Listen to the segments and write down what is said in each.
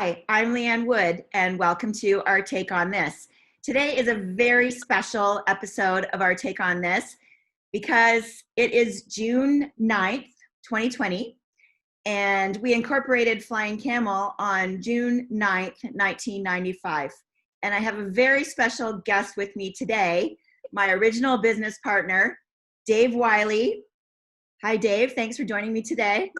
Hi, I'm Leanne Wood, and welcome to our Take on This. Today is a very special episode of our Take on This because it is June 9th, 2020, and we incorporated Flying Camel on June 9th, 1995. And I have a very special guest with me today, my original business partner, Dave Wylie. Hi, Dave. Thanks for joining me today.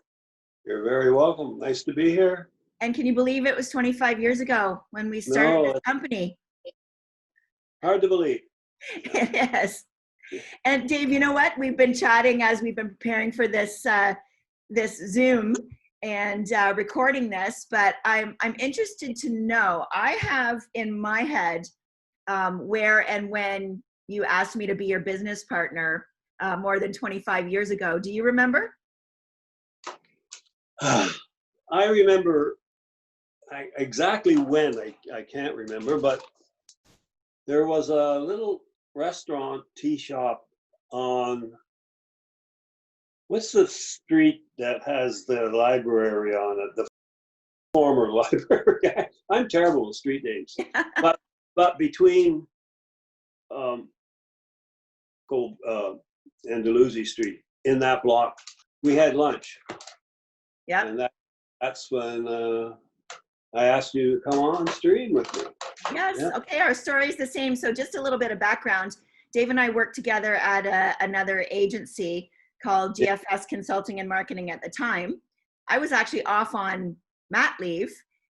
You're very welcome. Nice to be here. And can you believe it was 25 years ago when we started this company? Hard to believe. Yes. And Dave, you know what? We've been chatting as we've been preparing for this this Zoom and recording this, but I'm interested to know, I have in my head where and when you asked me to be your business partner more than 25 years ago. Do you remember? I remember exactly when, I can't remember, but there was a little restaurant, tea shop on, what's the street that has the library on it? The former library. I'm terrible with street names. but between Andalusia Street, in that block, we had lunch. Yeah. And that's when I asked you to come on stream with me. Yes. Yeah. Okay. Our story is the same. So just a little bit of background. Dave and I worked together at another agency called GFS Consulting and Marketing at the time. I was actually off on mat leave.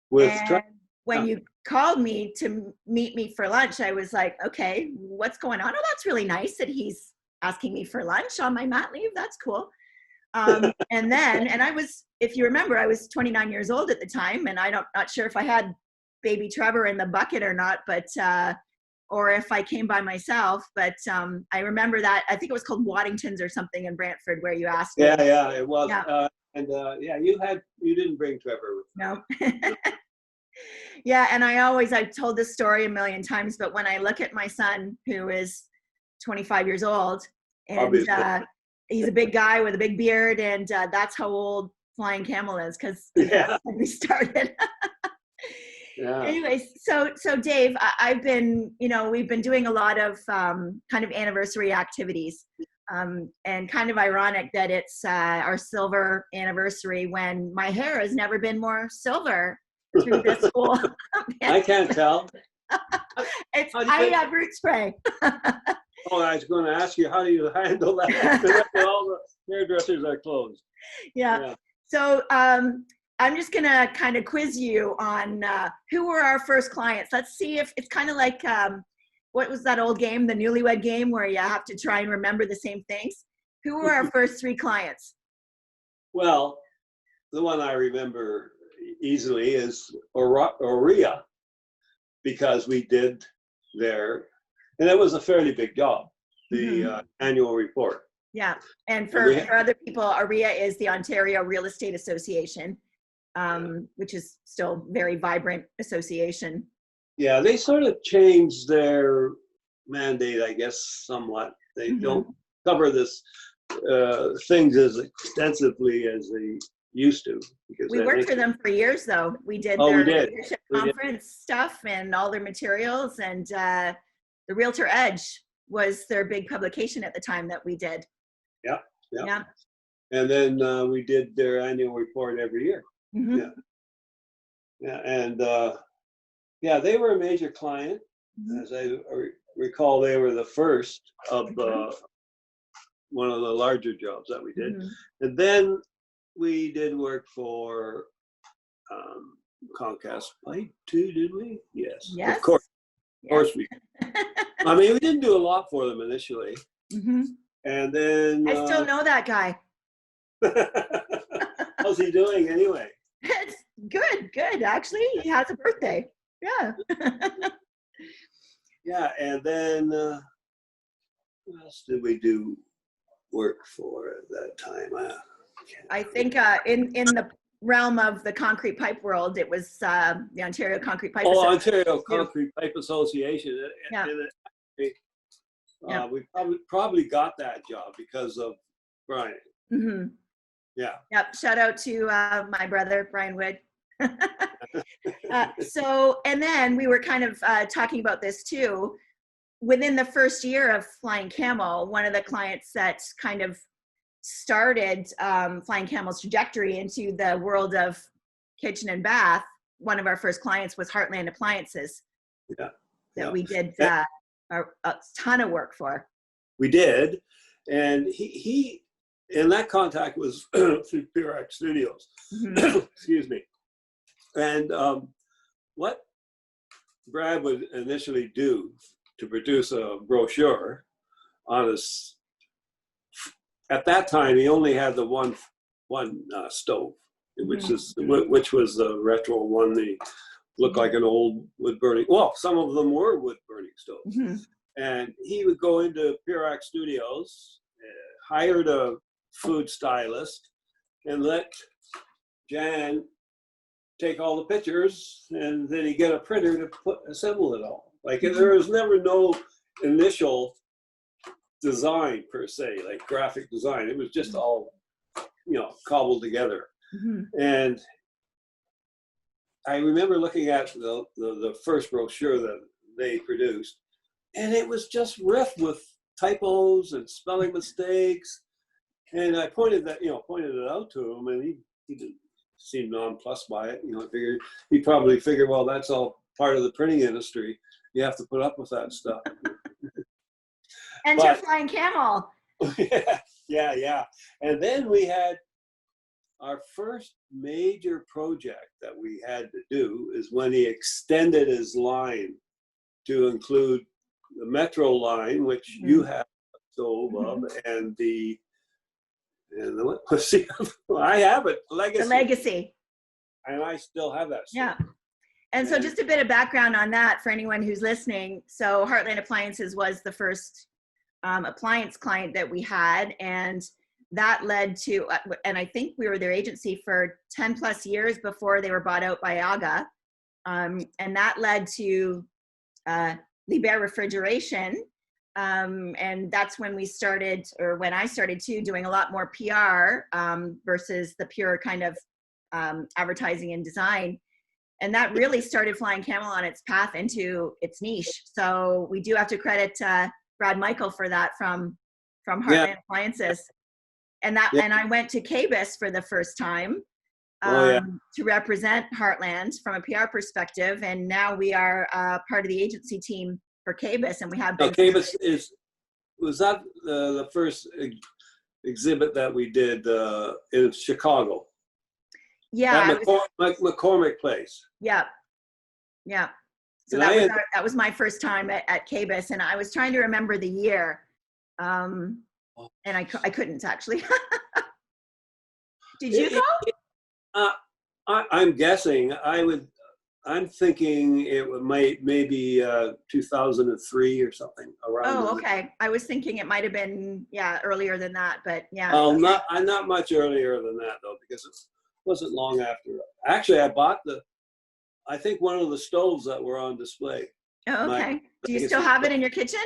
When you called me to meet me for lunch, I was like, okay, what's going on? Oh, that's really nice that he's asking me for lunch on my mat leave. That's cool. And I was, if you remember, I was 29 years old at the time, and not sure if I had baby Trevor in the bucket or not, but or if I came by myself. But I remember that, I think it was called Waddington's or something in Brantford, where you asked me. Yeah, it was. Yeah. You didn't bring Trevor with you. No. Yeah, and I've told this story a million times, but when I look at my son, who is 25 years old, and he's a big guy with a big beard, and that's how old Flying Camel is, because that's when we started. Yeah. Anyways, so Dave, we've been doing a lot of kind of anniversary activities, and kind of ironic that it's our silver anniversary when my hair has never been more silver through this whole. I can't tell. I have root spray. Oh, I was going to ask you, how do you handle that? All the hairdressers are closed. Yeah. So I'm just going to kind of quiz you on who were our first clients. Let's see if it's kind of like, what was that old game, the Newlywed Game, where you have to try and remember the same things? Who were our first three clients? Well, the one I remember easily is Aurea, because we did there. And it was a fairly big job, the annual report. Yeah, and for other people, Aurea is the Ontario Real Estate Association, which is still very vibrant association. Yeah, they sort of changed their mandate, I guess, somewhat. They don't cover this things as extensively as they used to. Because we worked for them for years, though. We did their leadership conference stuff and all their materials, and the Realtor Edge was their big publication at the time that we did. Yeah. And then we did their annual report every year. Yeah. And they were a major client. As I recall, they were the first of one of the larger jobs that we did. And then we did work for Comcast Pipe too, did we? Yes. Of course. Of course we did. I mean, we didn't do a lot for them initially. And then I still know that guy. How's he doing anyway? It's good. Actually, he has a birthday. Yeah. Yeah, and then what else did we do work for at that time? I think in the realm of the concrete pipe world, it was the Ontario Concrete Pipe Association. Ontario Concrete Pipe Association. We probably got that job because of Brian. Yeah. Yep. Shout out to my brother, Brian Wood. So, and then we were kind of talking about this too. Within the first year of Flying Camel, one of the clients that kind of started Flying Camel's trajectory into the world of kitchen and bath, one of our first clients was Heartland Appliances. Yeah. That we did Yeah. a ton of work for. We did. And he and that contact was through PRX Studios. Mm-hmm. Excuse me. And what Brad would initially do to produce a brochure on his, at that time he only had the one stove, which Mm-hmm. was the retro one. They looked like an old wood burning. Well, some of them were wood burning stoves. Mm-hmm. And he would go into PRX Studios, hired a food stylist, and let Jan take all the pictures, and then he get a printer to assemble it all. Like there was never no initial design per se, like graphic design. It was just all, cobbled together. Mm-hmm. And I remember looking at the first brochure that they produced, and it was just rife with typos and spelling mistakes. And I pointed it out to him, and he didn't seem nonplussed by it. I figured he probably figured, well, that's all part of the printing industry. You have to put up with that stuff. Enter Flying Camel. Yeah. And then we had our first major project that we had to do is when he extended his line to include the Metro line, which you have a stove of, and let's see, I have it, Legacy. The Legacy. And I still have that stove. Yeah. And so just a bit of background on that for anyone who's listening. So Heartland Appliances was the first appliance client that we had, and that led to, and I think we were their agency for 10 plus years before they were bought out by AGA. And that led to Liebherr Refrigeration. And that's when we started, or when I started too, doing a lot more PR versus the pure kind of advertising and design. And that really started Flying Camel on its path into its niche. So we do have to credit Brad Michael for that from Heartland Appliances. And and I went to KBIS for the first time to represent Heartland from a PR perspective. And now we are part of the agency team for KBIS, and we have been. KBIS was that the first exhibit that we did in Chicago? Yeah, at McCormick Place. Yeah. So that was my first time at KBIS, and I was trying to remember the year, and I couldn't actually. Did you go? I'm guessing. I'm thinking it maybe 2003 or something around. Oh, okay. I was thinking it might have been earlier than that, but yeah. Oh, not much earlier than that though, because it wasn't long after. Actually, I bought I think one of the stoves that were on display. Oh, okay. Do you still have it in your kitchen?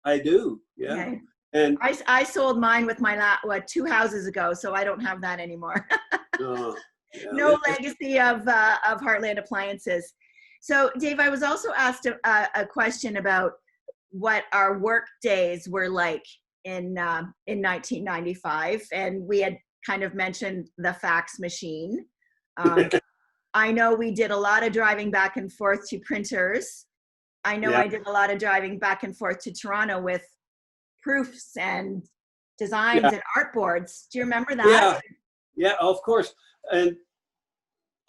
I do. Yeah. Okay. And I sold mine with my 2 houses ago, so I don't have that anymore. No legacy of Heartland Appliances. So, Dave, I was also asked a question about what our work days were like in 1995, and we had kind of mentioned the fax machine. I know we did a lot of driving back and forth to printers. I know I did a lot of driving back and forth to Toronto with proofs and designs and art boards. Do you remember that? Yeah, of course. And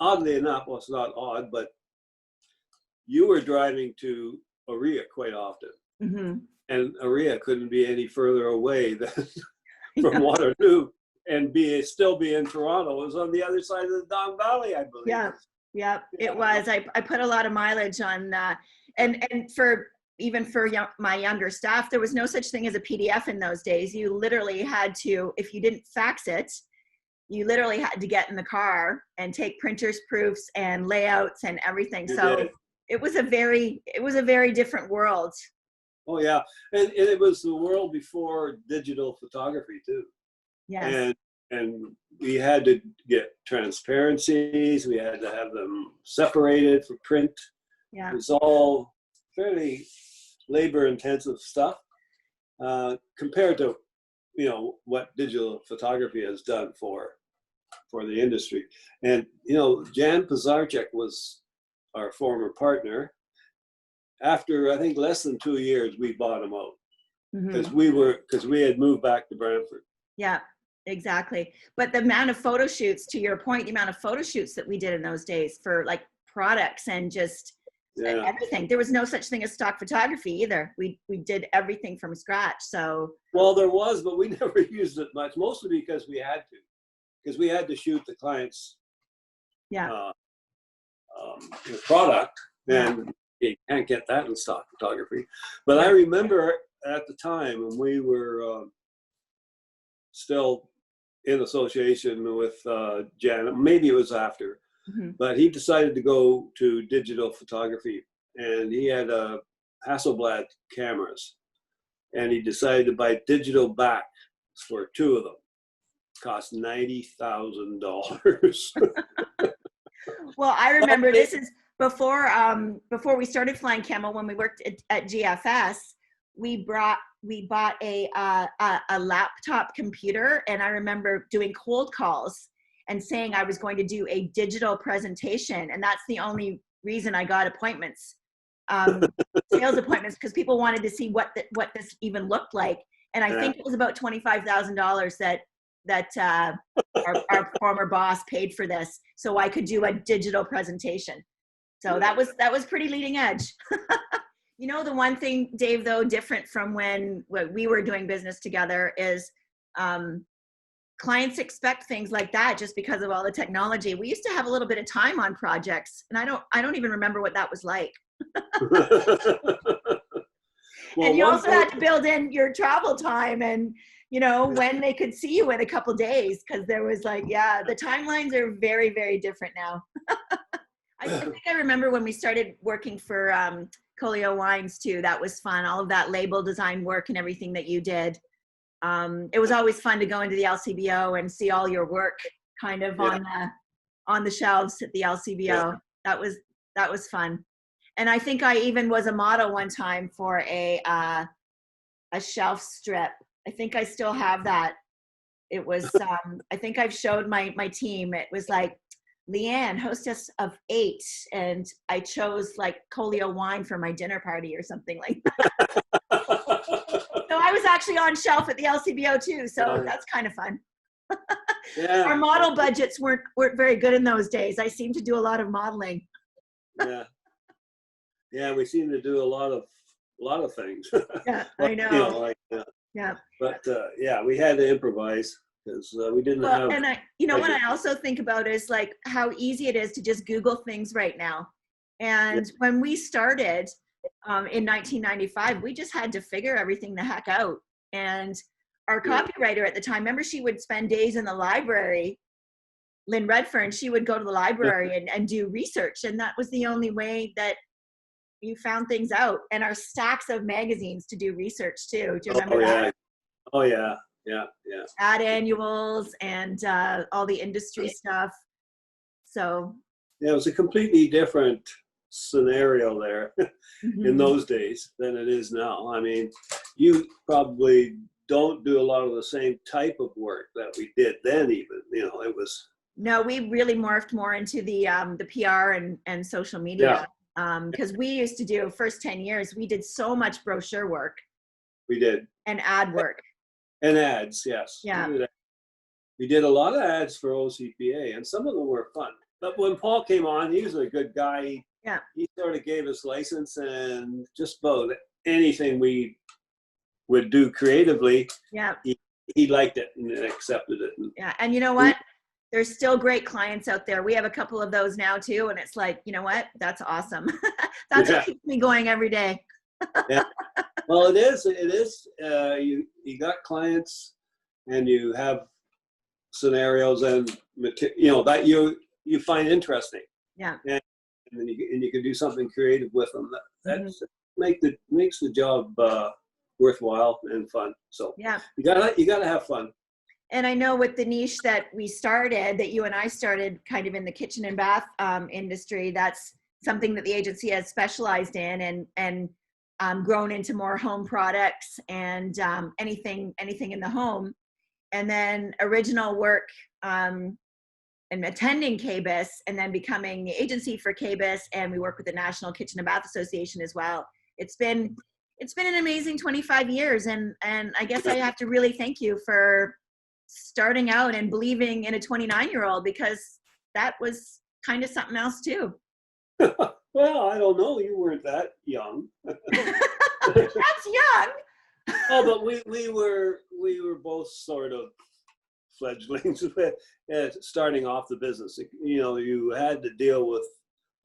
oddly enough, well, it's not odd, but you were driving to Oria quite often. Mm-hmm. And Oria couldn't be any further away than from Waterloo, and still be in Toronto. It was on the other side of the Don Valley, I believe. Yeah, it was. I put a lot of mileage on, and for my younger staff, there was no such thing as a PDF in those days. You literally had to, if you didn't fax it, you literally had to get in the car and take printers, proofs, and layouts and everything. It was a very different world. Oh yeah, and it was the world before digital photography too. Yes. And and we had to get transparencies. We had to have them separated for print. Yeah. It was all fairly labor-intensive stuff compared to, what digital photography has done for the industry. And, Jan Pizarczyk was our former partner. After, I think, less than 2 years, we bought him out because we had moved back to Brantford. Yeah, exactly. But the amount of photo shoots, to your point, the amount of photo shoots that we did in those days for like products and just everything. There was no such thing as stock photography either. We did everything from scratch. So well, there was, but we never used it much, mostly because we had to shoot the client's product, and you can't get that in stock photography. But I remember at the time when we were still in association with Jan, maybe it was after, but he decided to go to digital photography, and he had Hasselblad cameras, and he decided to buy digital backs for 2 of them. Cost $90,000. Well, I remember this is before we started flying Camel. When we worked at GFS, we bought a laptop computer, and I remember doing cold calls and saying I was going to do a digital presentation, and that's the only reason I got appointments, sales appointments, because people wanted to see what this even looked like. And I think it was about $25,000 that our former boss paid for this, so I could do a digital presentation. So that was pretty leading edge. The one thing, Dave, though, different from when we were doing business together is clients expect things like that just because of all the technology. We used to have a little bit of time on projects, and I don't even remember what that was like. Well, and you also had to build in your travel time and when they could see you in a couple of days, because there was the timelines are very, very different now. I think I remember when we started working for Colio Wines too. That was fun. All of that label design work and everything that you did. It was always fun to go into the LCBO and see all your work kind of on the shelves at the LCBO. Yeah. That was fun. And I think I even was a model one time for a shelf strip. I think I still have that. It was, I think I've showed my team. It was like Leanne, hostess of 8, and I chose Colio wine for my dinner party or something like that. So I was actually on shelf at the LCBO too. So that's kind of fun. Yeah. Our model budgets weren't very good in those days. I seem to do a lot of modeling. Yeah, we seem to do a lot of things. Yeah, I know. Yeah. But we had to improvise because we didn't have. And what I also think about is how easy it is to just Google things right now. And when we started in 1995, we just had to figure everything the heck out. And our copywriter at the time, remember, she would spend days in the library. Lynn Redfern, she would go to the library and do research, and that was the only way that you found things out. And our stacks of magazines to do research too. Do you remember that? Oh yeah. Ad annuals and all the industry stuff. So it was a completely different scenario there in those days than it is now. I mean, you probably don't do a lot of the same type of work that we did then. Even it was. No, we really morphed more into the PR and social media. Because we used to do, first 10 years, we did so much brochure work. We did. And ad work. And ads, yes. Yeah. We did a lot of ads for OCPA, and some of them were fun. But when Paul came on, he was a good guy. He sort of gave us license, and just about anything we would do creatively, he liked it and accepted it. Yeah, and you know what? There's still great clients out there. We have a couple of those now too. And it's you know what? That's awesome. That's what keeps me going every day. Yeah. Well, it is. You got clients and you have scenarios and that you find interesting. Yeah. And you can do something creative with them. That makes the job worthwhile and fun. So you gotta have fun. And I know with the niche that we started, that you and I started kind of in the kitchen and bath industry, that's something that the agency has specialized in and grown into more home products and anything in the home. And then original work and attending KBIS and then becoming the agency for KBIS. And we work with the National Kitchen and Bath Association as well. It's been an amazing 25 years. And I guess I have to really thank you for starting out and believing in a 29-year-old, because that was kind of something else too. Well, I don't know. You weren't that young. That's young. Oh, but we were both sort of fledglings starting off the business. You know, you had to deal with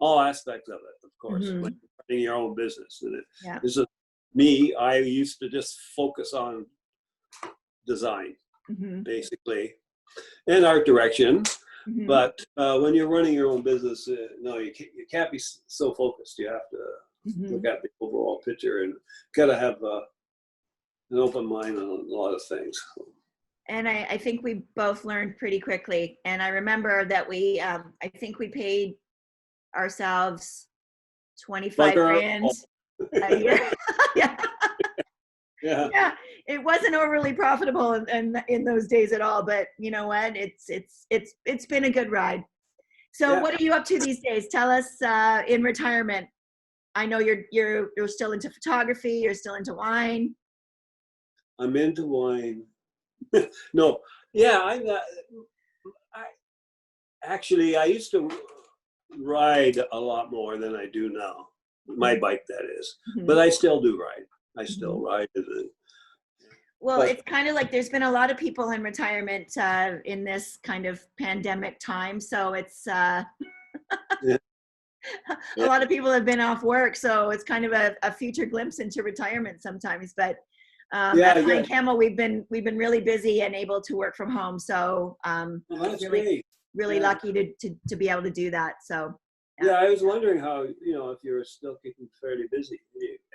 all aspects of it, of course, when you're running your own business. And this is me. I used to just focus on design, basically, and art direction. But when you're running your own business, no, you can't be so focused. You have to look at the overall picture and got to have an open mind on a lot of things. And I think we both learned pretty quickly. And I remember that we, I think we paid ourselves 25 grand a year. Yeah, it wasn't overly profitable in those days at all, but you know what? It's been a good ride. So what are you up to these days? Tell us in retirement. I know you're still into photography, you're still into wine. I'm into wine. No, yeah, I used to ride a lot more than I do now. My bike, that is. But I still do ride. I still ride. Well, it's kind of like there's been a lot of people in retirement in this kind of pandemic time. So it's a lot of people have been off work. So it's kind of a future glimpse into retirement sometimes. But at Flying Camel, we've been really busy and able to work from home. So really lucky to be able to do that. So yeah, I was wondering how, you know, if you were still keeping fairly busy,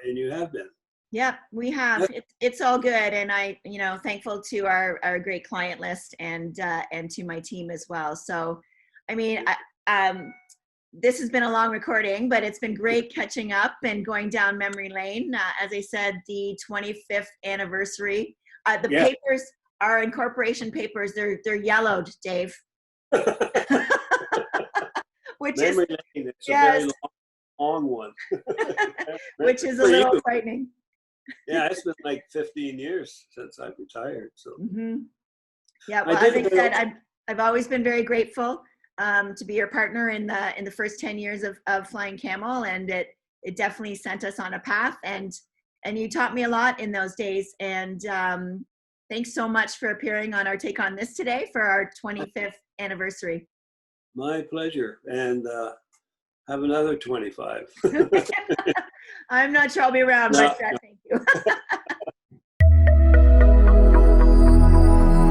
and you have been. Yeah, we have. It's all good, and I, you know, thankful to our great client list and to my team as well. So, I mean, this has been a long recording, but it's been great catching up and going down memory lane. As I said, the 25th anniversary. The papers, our incorporation papers, they're yellowed, Dave. Which memory is lane. It's a very long one. Which is a little frightening. Yeah, it's been like 15 years since I've retired. So yeah, well, as I said, I've always been very grateful to be your partner in the first 10 years of Flying Camel, and it definitely sent us on a path, and you taught me a lot in those days. And thanks so much for appearing on our Take on This today for our 25th anniversary. My pleasure, and have another 25. I'm not sure I'll be around, but thank you.